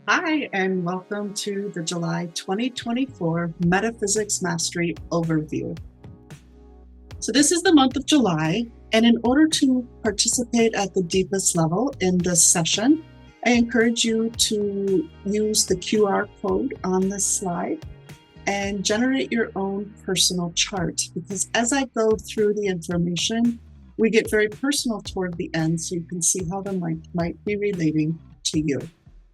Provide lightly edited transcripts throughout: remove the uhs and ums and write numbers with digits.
Hi, and welcome to the July 2024 Metaphysics Mastery Overview. So this is the month of July, and in order to participate at the deepest level in this session, I encourage you to use the QR code on this slide and generate your own personal chart, because as I go through the information, we get very personal toward the end, so you can see how the might be relating to you.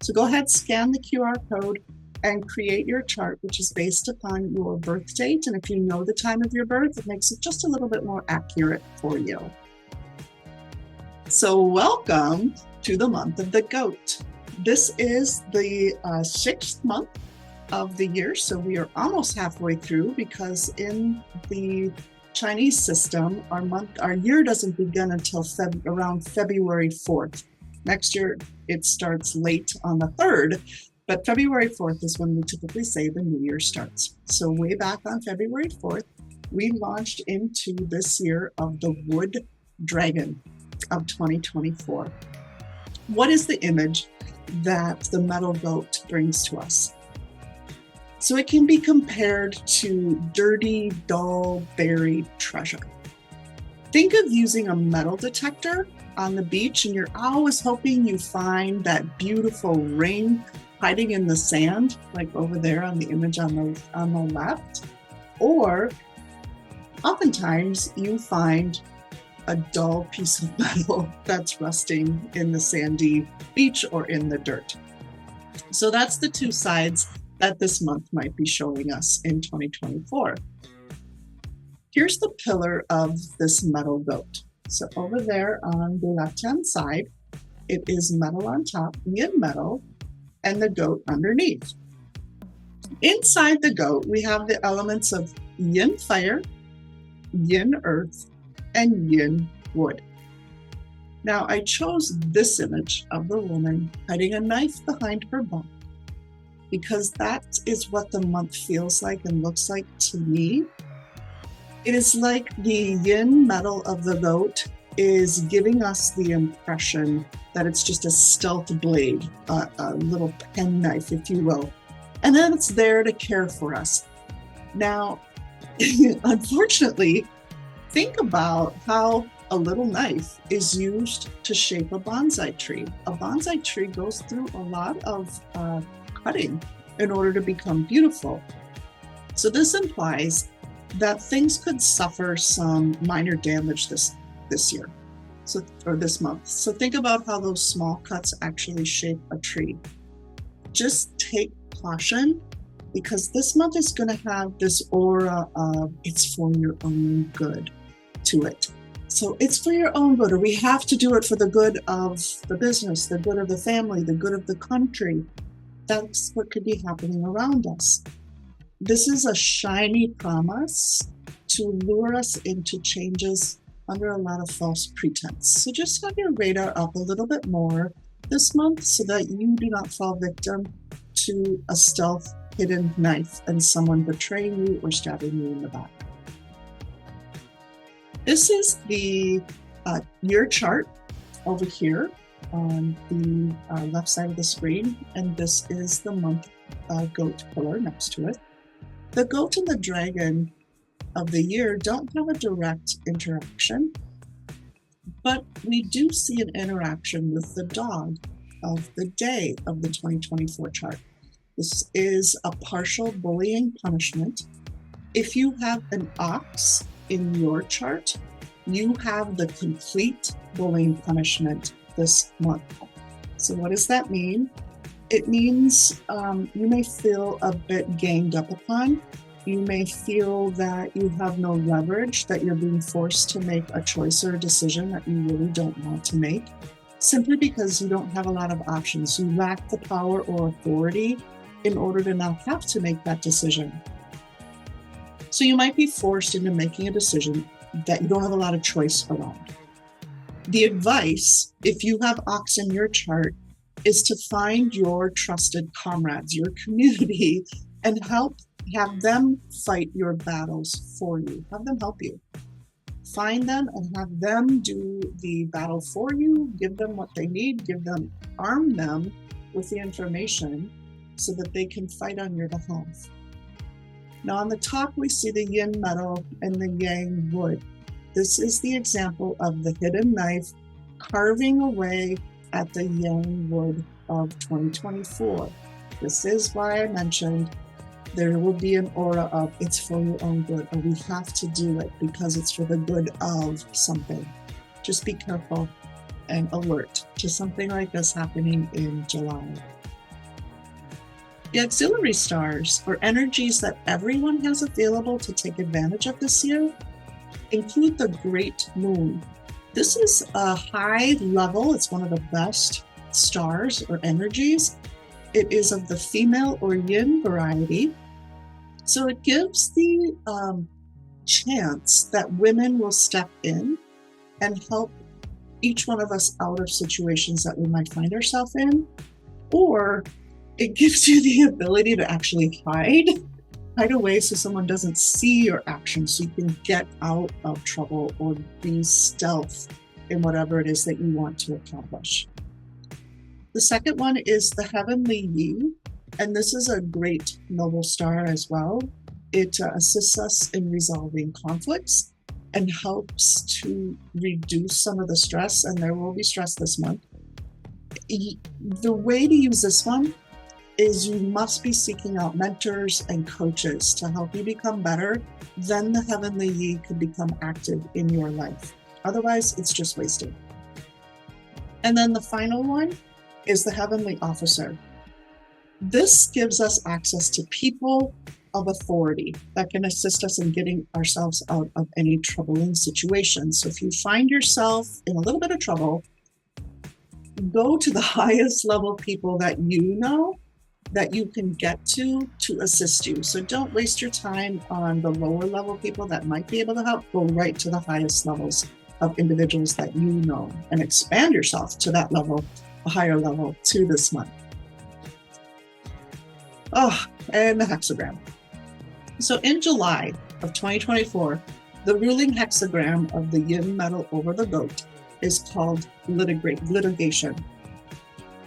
So go ahead, scan the QR code and create your chart, which is based upon your birth date. And if you know the time of your birth, it makes it just a little bit more accurate for you. So welcome to the month of the goat. This is the 6th month of the year. So we are almost halfway through, because in the Chinese system, our year doesn't begin until around February 4th. Next year, it starts late on the 3rd, but February 4th is when we typically say the new year starts. So way back on February 4th, we launched into this year of the wood dragon of 2024. What is the image that the metal goat brings to us? So it can be compared to dirty, dull, buried treasure. Think of using a metal detector on the beach, and you're always hoping you find that beautiful ring hiding in the sand, like over there on the image on the left. Or oftentimes you find a dull piece of metal that's rusting in the sandy beach or in the dirt. So that's the two sides that this month might be showing us in 2024. Here's the pillar of this metal goat. So over there on the left-hand side, it is metal on top, yin metal, and the goat underneath. Inside the goat, we have the elements of yin fire, yin earth, and yin wood. Now, I chose this image of the woman hiding a knife behind her back, because that is what the month feels like and looks like to me. It is like the yin metal of the goat is giving us the impression that it's just a stealth blade, a little pen knife, if you will. And then it's there to care for us. Now, unfortunately, think about how a little knife is used to shape a bonsai tree. A bonsai tree goes through a lot of cutting in order to become beautiful. So this implies that things could suffer some minor damage this year, or this month. So think about how those small cuts actually shape a tree. Just take caution, because this month is going to have this aura of it's for your own good to it. So it's for your own good, or we have to do it for the good of the business, the good of the family, the good of the country. That's what could be happening around us. This is a shiny promise to lure us into changes under a lot of false pretense. So just have your radar up a little bit more this month, so that you do not fall victim to a stealth hidden knife and someone betraying you or stabbing you in the back. This is the year chart over here on the left side of the screen, and this is the month goat pillar next to it. The goat and the dragon of the year don't have a direct interaction, but we do see an interaction with the dog of the day of the 2024 chart. This is a partial bullying punishment. If you have an ox in your chart, you have the complete bullying punishment this month. So what does that mean? It means you may feel a bit ganged up upon. You may feel that you have no leverage, that you're being forced to make a choice or a decision that you really don't want to make, simply because you don't have a lot of options. You lack the power or authority in order to not have to make that decision. So you might be forced into making a decision that you don't have a lot of choice around. The advice, if you have ox in your chart, is to find your trusted comrades, your community, and have them fight your battles for you. Have them help you. Find them and have them do the battle for you. Give them what they need. Arm them with the information so that they can fight on your behalf. Now on the top, we see the yin metal and the yang wood. This is the example of the hidden knife carving away at the yang wood of 2024. This is why I mentioned there will be an aura of it's for your own good, or we have to do it because it's for the good of something. Just be careful and alert to something like this happening in July. The auxiliary stars, or energies that everyone has available to take advantage of this year, include the Great Moon. This is a high level, it's one of the best stars or energies. It is of the female or yin variety. So it gives the chance that women will step in and help each one of us out of situations that we might find ourselves in, or it gives you the ability to actually hide away so someone doesn't see your actions, so you can get out of trouble or be stealth in whatever it is that you want to accomplish. The second one is the Heavenly Yi, and this is a great noble star as well. It assists us in resolving conflicts and helps to reduce some of the stress, and there will be stress this month. The way to use this one is you must be seeking out mentors and coaches to help you become better. Then the Heavenly Yi could become active in your life. Otherwise, it's just wasted. And then the final one is the Heavenly Officer. This gives us access to people of authority that can assist us in getting ourselves out of any troubling situations. So if you find yourself in a little bit of trouble, go to the highest level people that you know that you can get to assist you. So don't waste your time on the lower level people that might be able to help. Go right to the highest levels of individuals that you know and expand yourself to that level, a higher level, to this month. Oh, and the hexagram. So in July of 2024, the ruling hexagram of the yin metal over the goat is called litigation.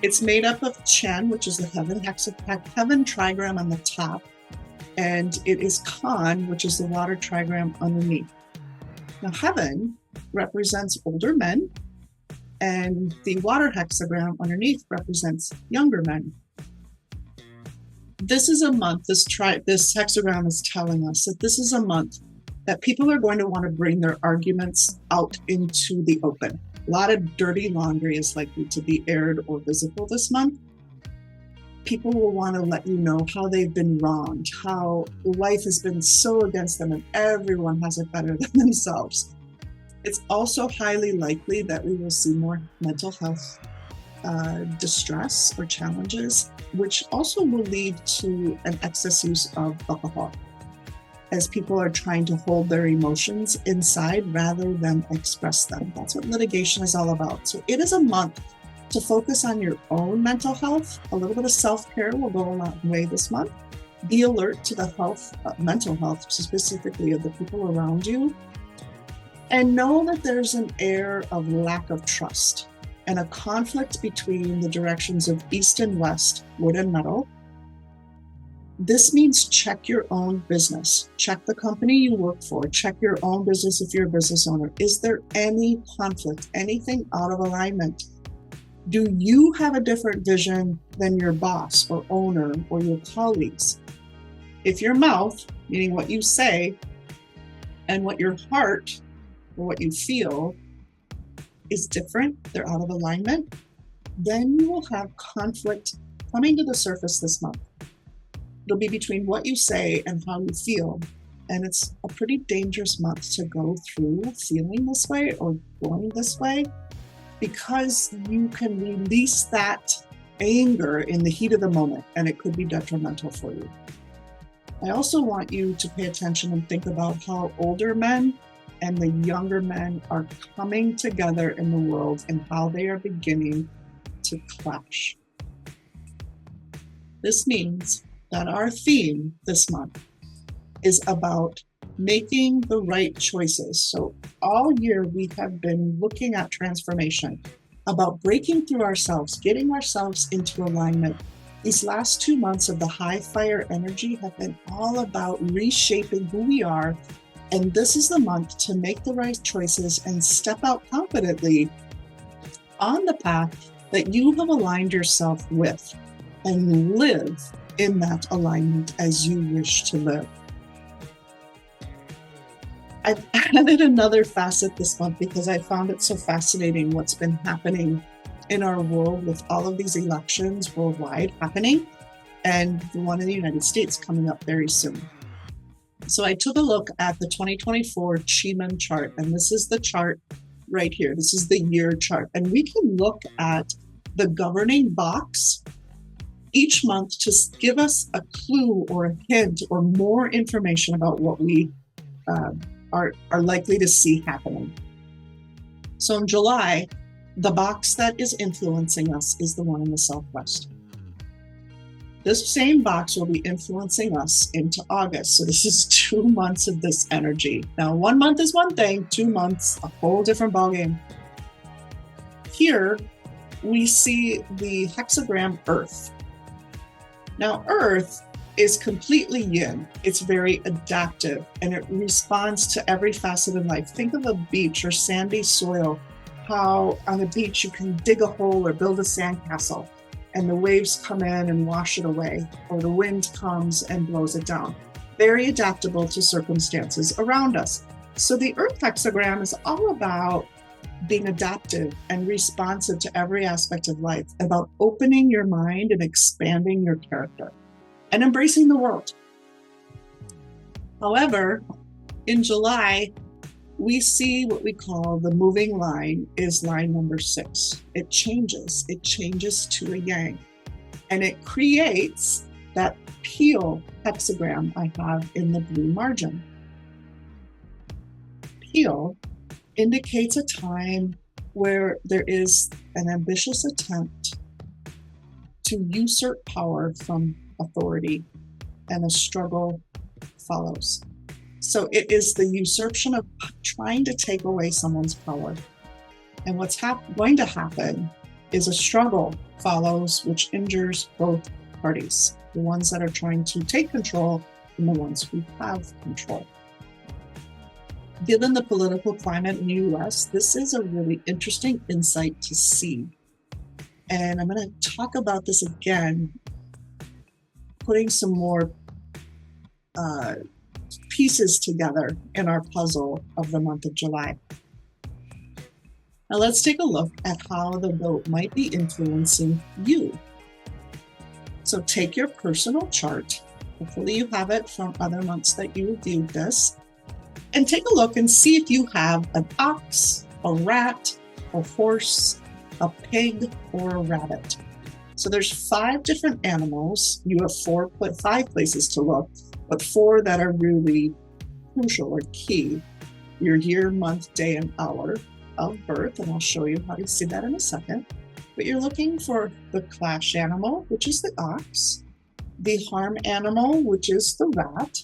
It's made up of Chen, which is the heaven trigram on the top, and it is Kan, which is the water trigram underneath. Now, heaven represents older men, and the water hexagram underneath represents younger men. This is a month, this hexagram is telling us that this is a month that people are going to want to bring their arguments out into the open. A lot of dirty laundry is likely to be aired or visible this month. People will want to let you know how they've been wronged, how life has been so against them and everyone has it better than themselves. It's also highly likely that we will see more mental health distress or challenges, which also will lead to an excess use of alcohol, as people are trying to hold their emotions inside rather than express them. That's what litigation is all about. So it is a month to focus on your own mental health. A little bit of self-care will go a long way this month. Be alert to the mental health, specifically of the people around you. And know that there's an air of lack of trust and a conflict between the directions of East and West, wood and metal. This means check your own business. Check the company you work for. Check your own business if you're a business owner. Is there any conflict, anything out of alignment? Do you have a different vision than your boss or owner or your colleagues? If your mouth, meaning what you say, and what your heart or what you feel is different, they're out of alignment, then you will have conflict coming to the surface this month. It'll be between what you say and how you feel. And it's a pretty dangerous month to go through feeling this way or going this way, because you can release that anger in the heat of the moment and it could be detrimental for you. I also want you to pay attention and think about how older men and the younger men are coming together in the world and how they are beginning to clash. This means that our theme this month is about making the right choices. So all year we have been looking at transformation. about breaking through ourselves, getting ourselves into alignment. These last 2 months of the high fire energy have been all about reshaping who we are. And this is the month to make the right choices and step out confidently on the path that you have aligned yourself with and live in that alignment as you wish to live. I've added another facet this month because I found it so fascinating what's been happening in our world with all of these elections worldwide happening, and the one in the United States coming up very soon. So I took a look at the 2024 Chi-Man chart, and this is the chart right here. This is the year chart, and we can look at the governing box each month to give us a clue or a hint or more information about what we are likely to see happening. So in July, the box that is influencing us is the one in the Southwest. This same box will be influencing us into August. So this is 2 months of this energy. Now, 1 month is one thing, 2 months, a whole different ballgame. Here, we see the hexagram Earth. Now, Earth is completely yin. It's very adaptive, and it responds to every facet of life. Think of a beach or sandy soil, how on a beach you can dig a hole or build a sandcastle, and the waves come in and wash it away, or the wind comes and blows it down. Very adaptable to circumstances around us. So the Earth hexagram is all about being adaptive and responsive to every aspect of life, about opening your mind and expanding your character and embracing the world. However, in July, we see what we call the moving line is line number 6. It changes to a yang, and it creates that peel hexagram I have in the blue margin. Peel indicates a time where there is an ambitious attempt to usurp power from authority, and a struggle follows. So it is the usurpation of trying to take away someone's power. And what's going to happen is a struggle follows, which injures both parties, the ones that are trying to take control and the ones who have control. Given the political climate in the US, this is a really interesting insight to see. And I'm going to talk about this again, putting some more pieces together in our puzzle of the month of July. Now let's take a look at how the goat might be influencing you. So take your personal chart, hopefully you have it from other months that you reviewed this, and take a look and see if you have an ox, a rat, a horse, a pig, or a rabbit. So there's 5 different animals. You have 5 places to look, but 4 that are really crucial or key. Your year, month, day, and hour of birth, and I'll show you how to see that in a second. But you're looking for the clash animal, which is the ox, the harm animal, which is the rat,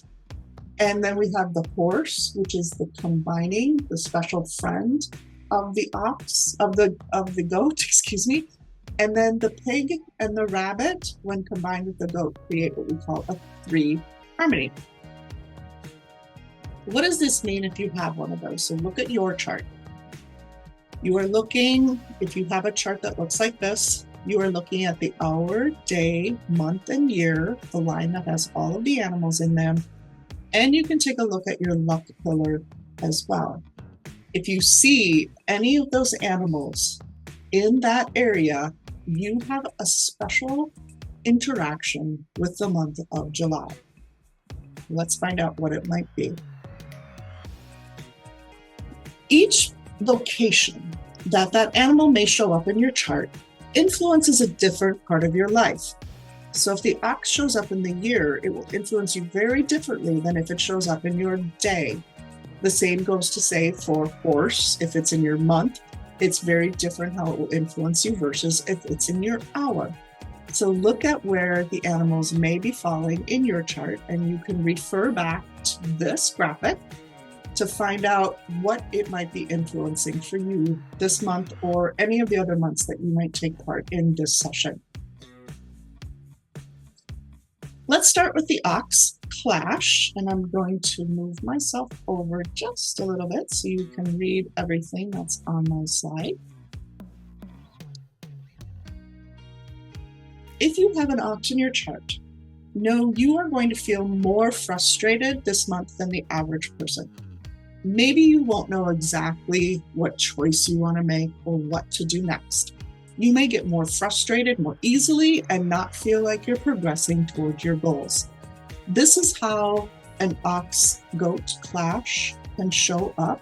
and then we have the horse, which is the combining, the special friend of the ox, of the goat, excuse me. And then the pig and the rabbit, when combined with the goat, create what we call a 3 harmony. What does this mean if you have one of those? So look at your chart. You are looking, if you have a chart that looks like this, you are looking at the hour, day, month, and year, the line that has all of the animals in them. And you can take a look at your luck pillar as well. If you see any of those animals in that area, you have a special interaction with the month of July. Let's find out what it might be. Each location that animal may show up in your chart influences a different part of your life. So if the ox shows up in the year, it will influence you very differently than if it shows up in your day. The same goes to say for horse. If it's in your month, it's very different how it will influence you versus if it's in your hour. So look at where the animals may be falling in your chart, and you can refer back to this graphic to find out what it might be influencing for you this month or any of the other months that you might take part in this session. Let's start with the Ox Clash, and I'm going to move myself over just a little bit so you can read everything that's on my slide. If you have an Ox in your chart, know you are going to feel more frustrated this month than the average person. Maybe you won't know exactly what choice you want to make or what to do next. You may get more frustrated more easily and not feel like you're progressing toward your goals. This is how an ox-goat clash can show up.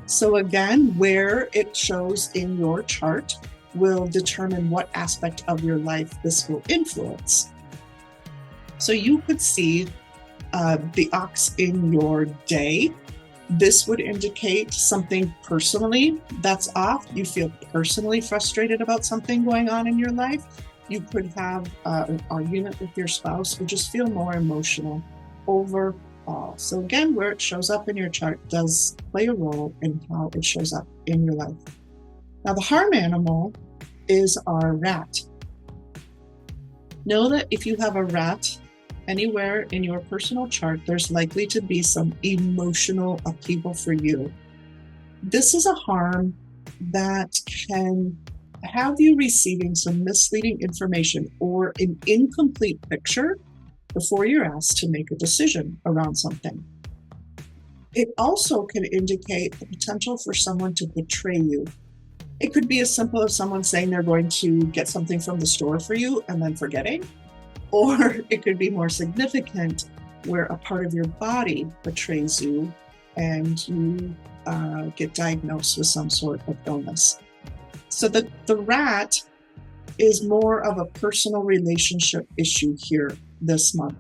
So again, where it shows in your chart will determine what aspect of your life this will influence. So you could see the ox in your day. This would indicate something personally that's off. You feel personally frustrated about something going on in your life. You could have an argument with your spouse or just feel more emotional overall. So again, where it shows up in your chart does play a role in how it shows up in your life. Now, the harm animal is our rat. Know that if you have a rat anywhere in your personal chart, there's likely to be some emotional upheaval for you. This is a harm that can have you receiving some misleading information or an incomplete picture before you're asked to make a decision around something. It also can indicate the potential for someone to betray you. It could be as simple as someone saying they're going to get something from the store for you and then forgetting. Or it could be more significant where a part of your body betrays you and you get diagnosed with some sort of illness. So the rat is more of a personal relationship issue here this month,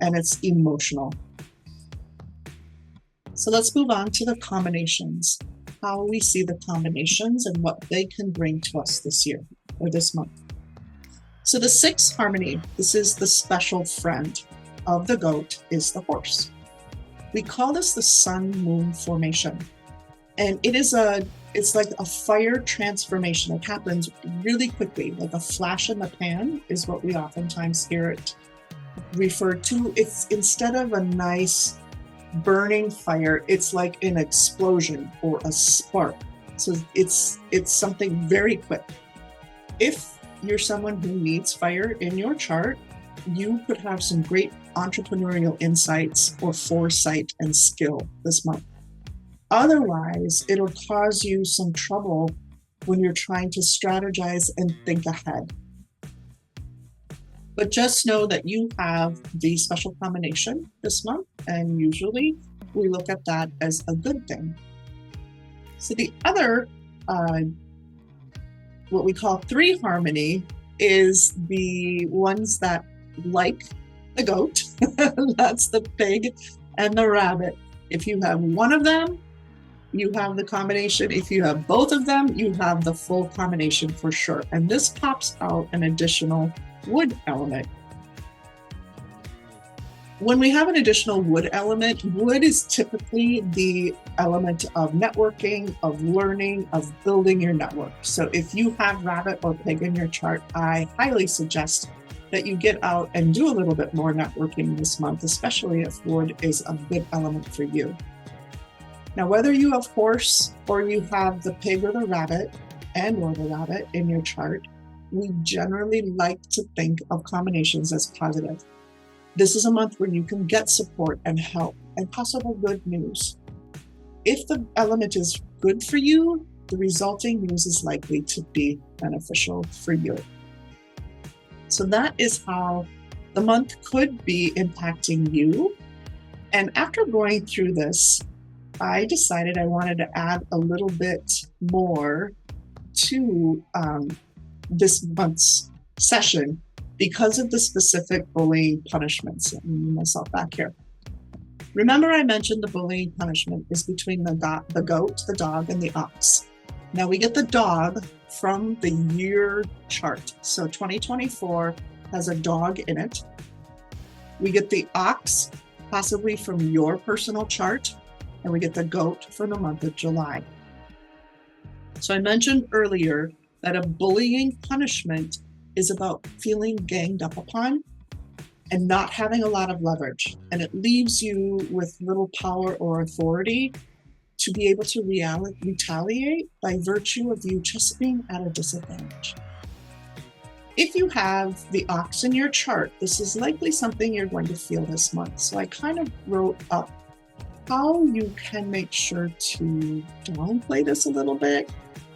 and it's emotional. So let's move on to the combinations, how we see the combinations and what they can bring to us this year or this month. So the sixth harmony, this is the special friend of the goat, is the horse. We call this the sun-moon formation. And it's like a fire transformation. It happens really quickly, like a flash in the pan is what we oftentimes hear it referred to. It's instead of a nice burning fire, it's like an explosion or a spark. So it's something very quick. If you're someone who needs fire in your chart, you could have some great entrepreneurial insights or foresight and skill this month. Otherwise, it'll cause you some trouble when you're trying to strategize and think ahead. But just know that you have the special combination this month, and usually we look at that as a good thing. So the other what we call three harmony is the ones that like the goat, that's the pig and the rabbit. If you have one of them, you have the combination. If you have both of them, you have the full combination for sure. And this pops out an additional wood element. When we have an additional wood element, wood is typically the element of networking, of learning, of building your network. So if you have rabbit or pig in your chart, I highly suggest that you get out and do a little bit more networking this month, especially if wood is a good element for you. Now, whether you have horse or you have the pig or the rabbit or the rabbit in your chart, we generally like to think of combinations as positive. This is a month where you can get support and help and possible good news. If the element is good for you, the resulting news is likely to be beneficial for you. So that is how the month could be impacting you. And after going through this, I decided I wanted to add a little bit more to this month's session because of the specific bullying punishments. Let me move myself back here. Remember I mentioned the bullying punishment is between the goat, the dog, and the ox. Now we get the dog from the year chart. So 2024 has a dog in it. We get the ox possibly from your personal chart, and we get the goat for the month of July. So I mentioned earlier that a bullying punishment is about feeling ganged up upon and not having a lot of leverage. And it leaves you with little power or authority to be able to retaliate by virtue of you just being at a disadvantage. If you have the ox in your chart, this is likely something you're going to feel this month. So I kind of wrote up how you can make sure to downplay this a little bit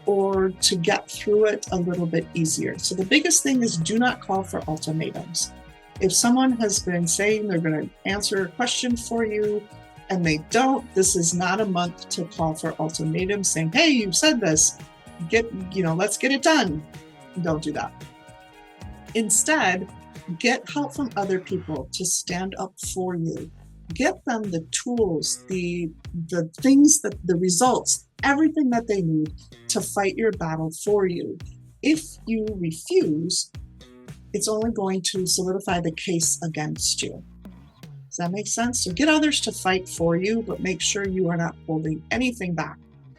or to get through it a little bit easier. So the biggest thing is do not call for ultimatums. If someone has been saying they're going to answer a question for you and they don't, this is not a month to call for ultimatums saying, hey, you said this, let's get it done. Don't do that. Instead, get help from other people to stand up for you. Get them the tools, the things, the results, everything that they need to fight your battle for you. If you refuse, it's only going to solidify the case against you. Does that make sense? So get others to fight for you, but make sure you are not holding anything back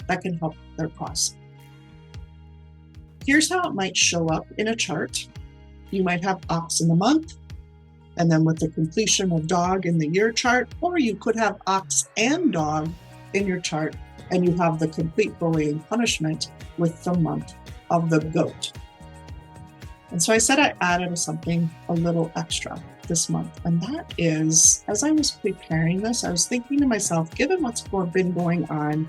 that can help their cause. Here's how it might show up in a chart. You might have ox in the month, and then with the completion of dog in the year chart, or you could have ox and dog in your chart, and you have the complete bullying punishment with the month of the goat. And so I said I added something a little extra this month, and that is, as I was preparing this, I was thinking to myself, given what's been going on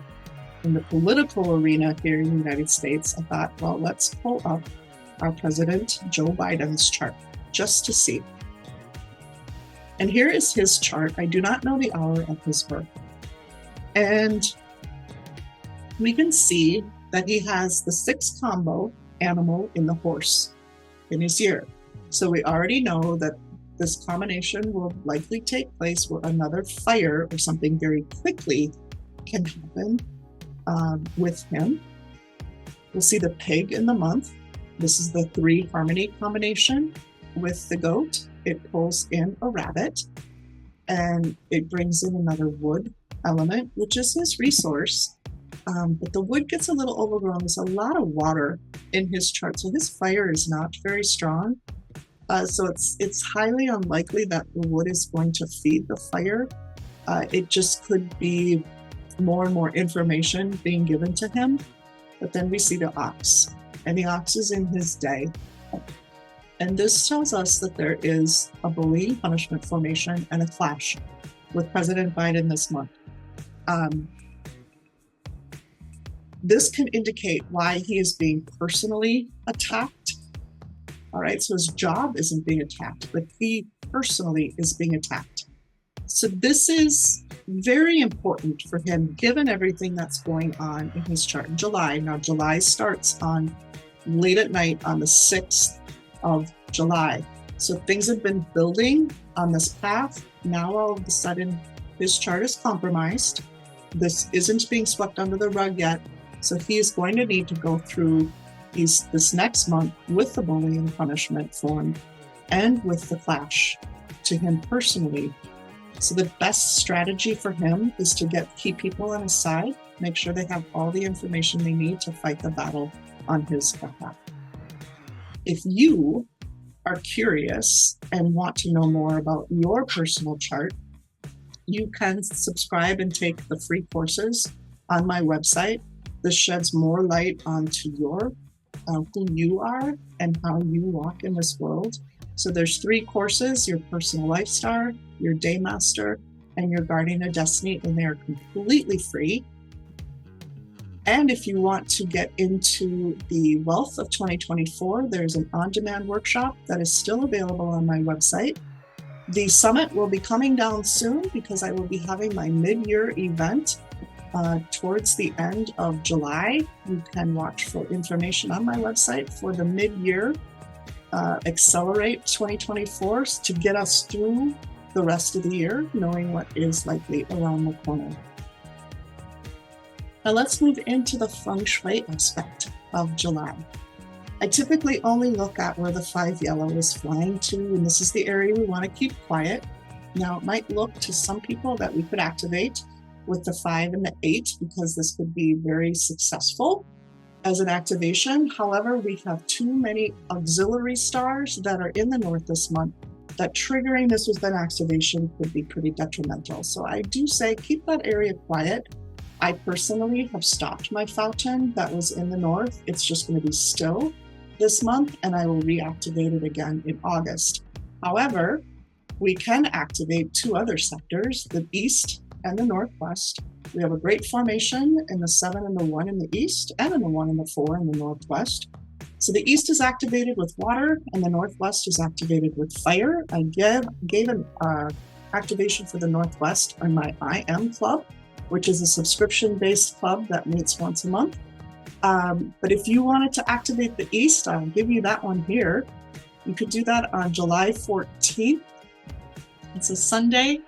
in the political arena here in the United States, I thought, well, let's pull up our President Joe Biden's chart just to see. And here is his chart. I do not know the hour of his birth. And we can see that he has the 6 combo animal in the horse in his year. So we already know that this combination will likely take place where another fire or something very quickly can happen with him. We'll see the pig in the month. This is the 3 harmony combination with the goat. It pulls in a rabbit and it brings in another wood element, which is his resource. But the wood gets a little overgrown. There's a lot of water in his chart, so his fire is not very strong. So it's highly unlikely that the wood is going to feed the fire. It just could be more and more information being given to him. But then we see the ox, and the ox is in his day. And this tells us that there is a bullying punishment formation and a clash with President Biden this month. This can indicate why he is being personally attacked. All right, so his job isn't being attacked, but he personally is being attacked. So this is very important for him, given everything that's going on in his chart in July. Now, July starts on late at night on the 6th of July. So things have been building on this path. Now, all of a sudden, his chart is compromised. This isn't being swept under the rug yet. So he is going to need to go through this next month with the bullying punishment form and with the clash to him personally. So the best strategy for him is to get key people on his side, make sure they have all the information they need to fight the battle on his behalf. If you are curious and want to know more about your personal chart, you can subscribe and take the free courses on my website. This sheds more light onto who you are and how you walk in this world. So there's 3 courses: your personal life star, your day master, and your guardian of destiny, and they are completely free. And if you want to get into the wealth of 2024, there's an on-demand workshop that is still available on my website. The summit will be coming down soon because I will be having my mid-year event towards the end of July. You can watch for information on my website for the mid-year Accelerate 2024 to get us through the rest of the year, knowing what is likely around the corner. Now let's move into the feng shui aspect of July. I typically only look at where the 5 yellow is flying to, and this is the area we want to keep quiet. Now, it might look to some people that we could activate with the 5 and the 8 because this could be very successful as an activation. However, we have too many auxiliary stars that are in the north this month that triggering this with an activation could be pretty detrimental. So I do say keep that area quiet. I personally have stopped my fountain that was in the north. It's just going to be still this month, and I will reactivate it again in August. However, we can activate 2 other sectors, the east and the northwest. We have a great formation in the 7 and the 1 in the east, and in the 1 and the 4 in the northwest. So the east is activated with water, and the northwest is activated with fire. I gave an activation for the northwest on my I Am Club, which is a subscription-based club that meets once a month. But if you wanted to activate the east, I'll give you that one here. You could do that on July 14th. It's a Sunday.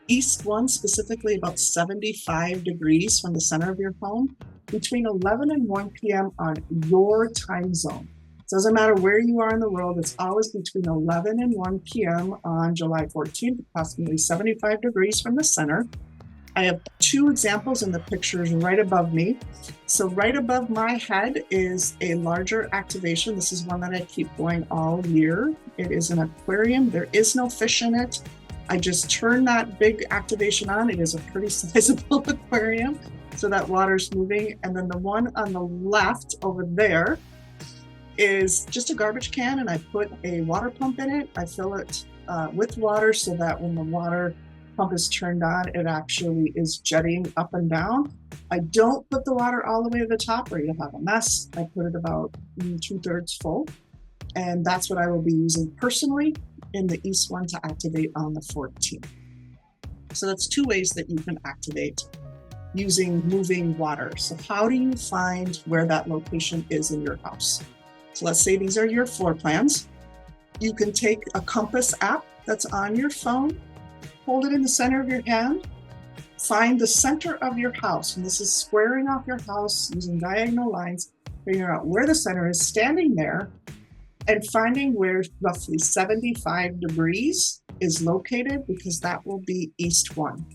East 1, specifically about 75 degrees from the center of your home, between 11 and 1 p.m. on your time zone. So it doesn't matter where you are in the world, it's always between 11 and 1 p.m. on July 14th, approximately 75 degrees from the center. I have 2 examples in the pictures right above me. So right above my head is a larger activation. This is one that I keep going all year. It is an aquarium. There is no fish in it. I just turn that big activation on. It is a pretty sizable aquarium, so that water's moving. And then the one on the left over there is just a garbage can, and I put a water pump in it. I fill it with water so that when the water pump is turned on, it actually is jetting up and down. I don't put the water all the way to the top or you'll have a mess. I put it about 2/3 full, and that's what I will be using personally in the east one to activate on the 14th. So that's 2 ways that you can activate using moving water. So how do you find where that location is in your house? So let's say these are your floor plans. You can take a compass app that's on your phone, hold it in the center of your hand, find the center of your house, and this is squaring off your house using diagonal lines, figuring out where the center is, standing there, and finding where roughly 75 degrees is located, because that will be east 1.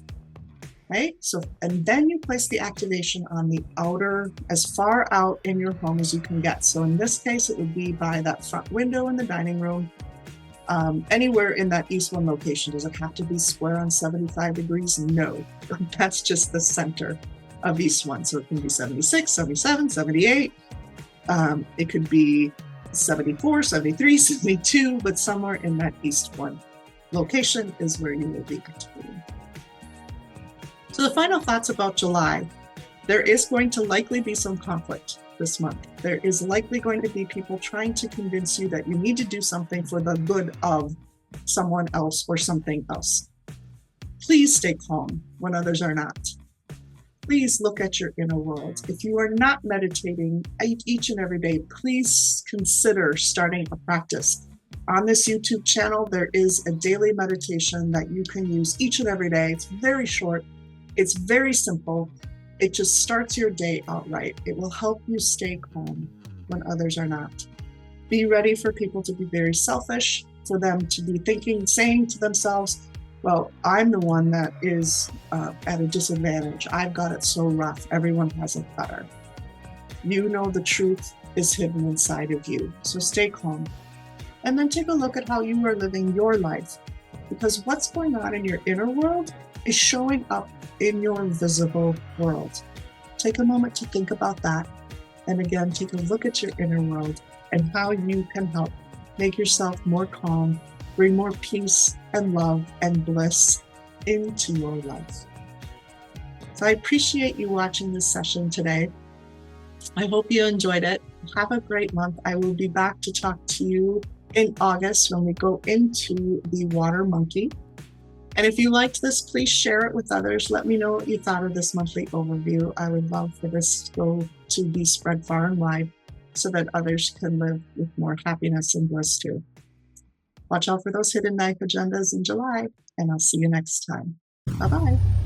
Right? So, and then you place the activation on the outer, as far out in your home as you can get. So in this case, it would be by that front window in the dining room, anywhere in that east 1 location. Does it have to be square on 75 degrees? No, that's just the center of east 1. So it can be 76, 77, 78. It could be 74, 73, 72, but somewhere in that east 1 location is where you will be activating. So the final thoughts about July. There is going to likely be some conflict this month. There is likely going to be people trying to convince you that you need to do something for the good of someone else or something else. Please stay calm when others are not. Please look at your inner world. If you are not meditating each and every day, please consider starting a practice. On this YouTube channel, there is a daily meditation that you can use each and every day. It's very short. It's very simple. It just starts your day out right. It will help you stay calm when others are not. Be ready for people to be very selfish, for them to be thinking, saying to themselves, well, I'm the one that is at a disadvantage. I've got it so rough. Everyone has it better. You know the truth is hidden inside of you. So stay calm. And then take a look at how you are living your life. Because what's going on in your inner world is showing up in your visible world. Take a moment to think about that. And again, take a look at your inner world and how you can help make yourself more calm, bring more peace and love and bliss into your life. So I appreciate you watching this session today. I hope you enjoyed it. Have a great month. I will be back to talk to you in August when we go into the water monkey. And if you liked this, please share it with others. Let me know what you thought of this monthly overview. I would love for this to be spread far and wide so that others can live with more happiness and bliss too. Watch out for those hidden knife agendas in July, and I'll see you next time. Bye-bye.